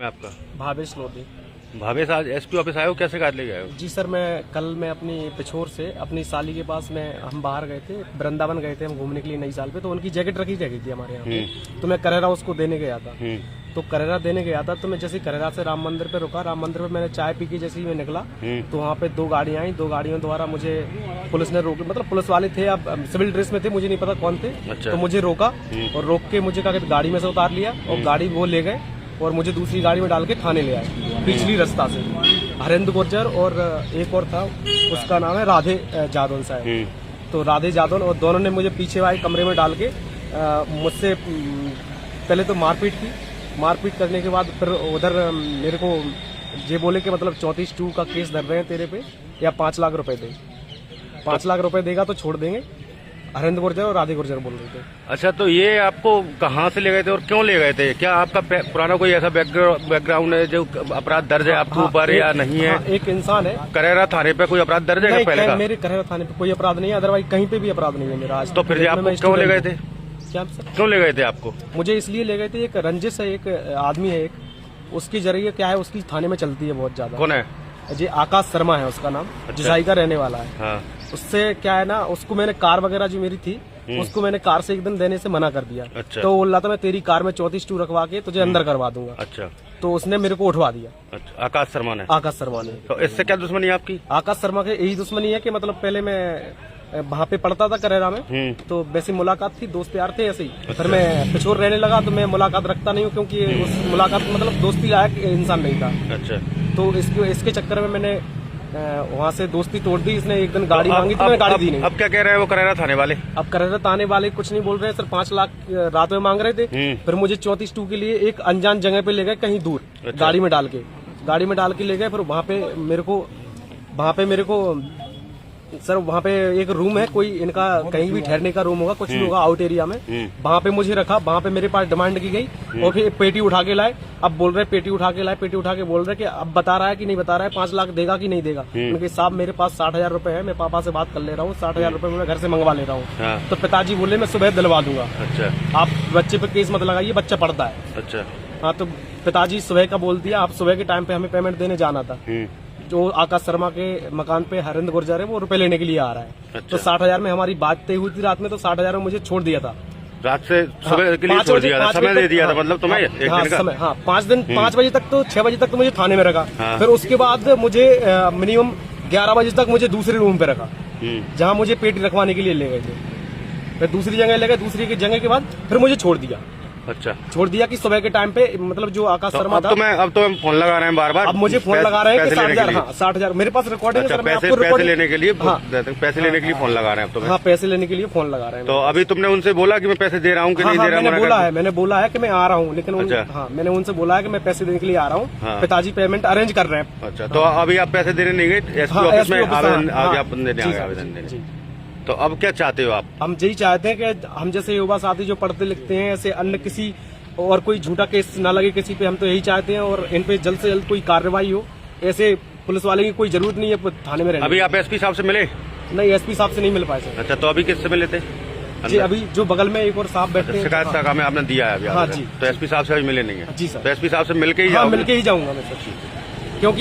मैं आपका भावेश लोधी। भावेश, आज एसपी ऑफिस आए हो, कैसे कार ले गए हो? जी सर, मैं अपनी पिछोर से अपनी साली के पास हम बाहर गए थे, वृंदावन गए थे हम घूमने के लिए नई साल पे। तो उनकी जैकेट रखी गई थी हमारे यहाँ पे, तो मैं करेरा उसको देने गया था। तो करेरा देने गया था, तो मैं जैसे करेरा से राम मंदिर पे रुका, राम मंदिर पे मैंने चाय पी के जैसे ही मैं निकला तो वहाँ पे दो गाड़ियाँ आई। दो गाड़ियों द्वारा मुझे पुलिस ने रोक, मतलब पुलिस वाले थे, अब सिविल ड्रेस में थे, मुझे नहीं पता कौन थे। अच्छा। तो मुझे रोका और रोक के मुझे कहा कि गाड़ी में से उतार लिया और गाड़ी वो ले गए और मुझे दूसरी गाड़ी में डाल के थाने ले आए पिछली रास्ता से। हरेंद्र गुर्जर और एक और था, उसका नाम है राधे जादौन साहब। तो राधे जादौन और दोनों ने मुझे पीछे वाले कमरे में डाल के मुझसे पहले तो मारपीट की। मारपीट करने के बाद फिर उधर मेरे को ये बोले कि मतलब 34(2) का केस धर रहे हैं तेरे पे, या 5 लाख रुपए दे। 5 लाख रुपए देगा तो छोड़ देंगे। हरेंद्र गुर्जर और राधे गुर्जर बोल रहे थे। अच्छा, तो ये आपको कहाँ से ले गए थे और क्यों ले गए थे? क्या आपका पुराना कोई ऐसा बैकग्राउंड है जो अपराध दर्ज है आपके ऊपर या नहीं है? एक इंसान है। करेरा थाने पे कोई अपराध दर्ज है पहले का? मेरे करेरा थाने पे कोई अपराध नहीं है, अदरवाइज कहीं पे भी अपराध नहीं है मेरा आज। तो फिर आपको क्यों ले गए थे? क्या सर? क्यों ले गए थे आपको? मुझे इसलिए ले गए थे, एक रंजिश है, एक आदमी है, एक उसकी जरिए क्या है, उसकी थाने में चलती है बहुत ज्यादा। कौन है? जी आकाश शर्मा है उसका नाम। अच्छा। जिसाई का रहने वाला है। हाँ। उससे क्या है ना, उसको मैंने कार वगैरह जो मेरी थी उसको मैंने कार से एकदम देने से मना कर दिया। अच्छा। तो बोल रहा था मैं तेरी कार में 34(2) रखवा के तुझे अंदर करवा दूंगा। अच्छा। तो उसने मेरे को उठवा दिया। अच्छा, आकाश शर्मा ने? आकाश शर्मा ने। तो इससे क्या दुश्मनी है आपकी? आकाश शर्मा के यही दुश्मनी है कि मतलब पहले मैं वहाँ पे पढ़ता था करेरा में, तो वैसी मुलाकात थी, दोस्त यार थे ऐसे ही। फिर मैं पिछोर रहने लगा तो मैं मुलाकात रखता नहीं हूँ, क्योंकि उस मुलाकात मतलब दोस्ती लायक इंसान नहीं था। अच्छा। तो इसके चक्कर में मैंने वहाँ से दोस्ती तोड़ दी। इसने एक दिन गाड़ी मांगी तो मैंने गाड़ी दी नहीं। अब क्या कह रहे हैं वो करेरा थाने वाले? अब करेरा थाने वाले कुछ नहीं बोल रहे हैं सर। 5 लाख रात में मांग रहे थे। फिर मुझे 34(2) के लिए एक अनजान जगह पे ले गए, कहीं दूर। अच्छा। गाड़ी में डाल के ले गए। फिर वहाँ पे मेरे को सर वहाँ पे एक रूम है, कोई इनका कहीं भी ठहरने का रूम होगा, कुछ भी होगा आउट एरिया में। वहाँ पे मुझे रखा, वहाँ पे मेरे पास डिमांड की गई और फिर पेटी उठा के लाए। अब बोल रहे पेटी उठा के बोल रहे कि अब बता रहा है कि नहीं बता रहा है, 5 लाख देगा कि नहीं देगा। उनके साहब मेरे पास 60,000 रुपए है, मैं पापा से बात कर ले रहा हूँ, 60,000 रुपए मैं घर से मंगवा ले रहा हूँ। तो पिताजी बोले मैं सुबह दिलवा दूंगा। अच्छा। आप बच्चे पे केस मत लगाइए, बच्चा पढ़ता है। अच्छा। हाँ, तो पिताजी सुबह का बोल दिया। आप सुबह के टाइम पे हमें पेमेंट देने जाना था। जो आकाश शर्मा के मकान पे हरेंद्र गुर्जर है, वो रुपए लेने के लिए आ रहा है। अच्छा। तो 60,000 में हमारी बात तय हुई थी रात में, तो 60,000 में मुझे छोड़ दिया था। रात से सुबह के लिए छोड़ दिया था, समय दे दिया था मतलब तुम्हें एक दिन का? समय, हाँ 5 बजे तक, तो 6 बजे तक तो मुझे थाने में रखा। हाँ। फिर उसके बाद मुझे मिनिमम 11 बजे तक मुझे दूसरे रूम पे रखा, जहाँ मुझे पेटी रखवाने के लिए ले गए थे। फिर दूसरी जगह ले गए, दूसरी की जगह के बाद फिर मुझे छोड़ दिया। अच्छा। छोड़ दिया कि सुबह के टाइम पे, मतलब जो आकाश शर्मा था। अब तो फोन लगा रहे हैं बार। अब मुझे फोन लगा रहे हैं कि 60,000, हाँ 60,000 मेरे पास रिकॉर्डिंग है। पैसे लेने के लिए फोन लगा रहे हैं अब तो? हाँ, पैसे लेने के लिए फोन लगा रहे हैं। तो अभी तुमने उनसे बोला कि मैं पैसे दे रहा हूँ कि नहीं दे रहा? मैंने बोला है कि मैं आ रहा हूँ, लेकिन हाँ मैंने उनसे बोला है कि मैं पैसे देने के लिए आ रहा हूँ। पिताजी पेमेंट अरेंज कर रहे हैं। अच्छा, तो अभी आप पैसे देने नहीं गए? एसपी ऑफिस में आवेदन देने? तो अब क्या चाहते हो आप? हम यही चाहते हैं कि हम जैसे युवा साथी जो पढ़ते लिखते हैं, ऐसे अन्य किसी और कोई झूठा केस ना लगे किसी पे, हम तो यही चाहते हैं। और इन पे जल्द से जल्द कोई कार्रवाई हो। ऐसे पुलिस वाले की कोई जरूरत नहीं है थाने में रहने। अभी आप एसपी साहब से मिले? नहीं, एसपी साहब से नहीं मिल पाए सर। अच्छा, तो अभी किससे मिले थे? जी, अभी जो बगल में एक और साहब बैठे हैं। शिकायत का काम आपने दिया है अभी? हाँ जी। तो एसपी साहब से अभी मिले नहीं है? जी सर। तो एसपी साहब से मिलके ही मिलके ही जाऊंगा मैं सर, क्योंकि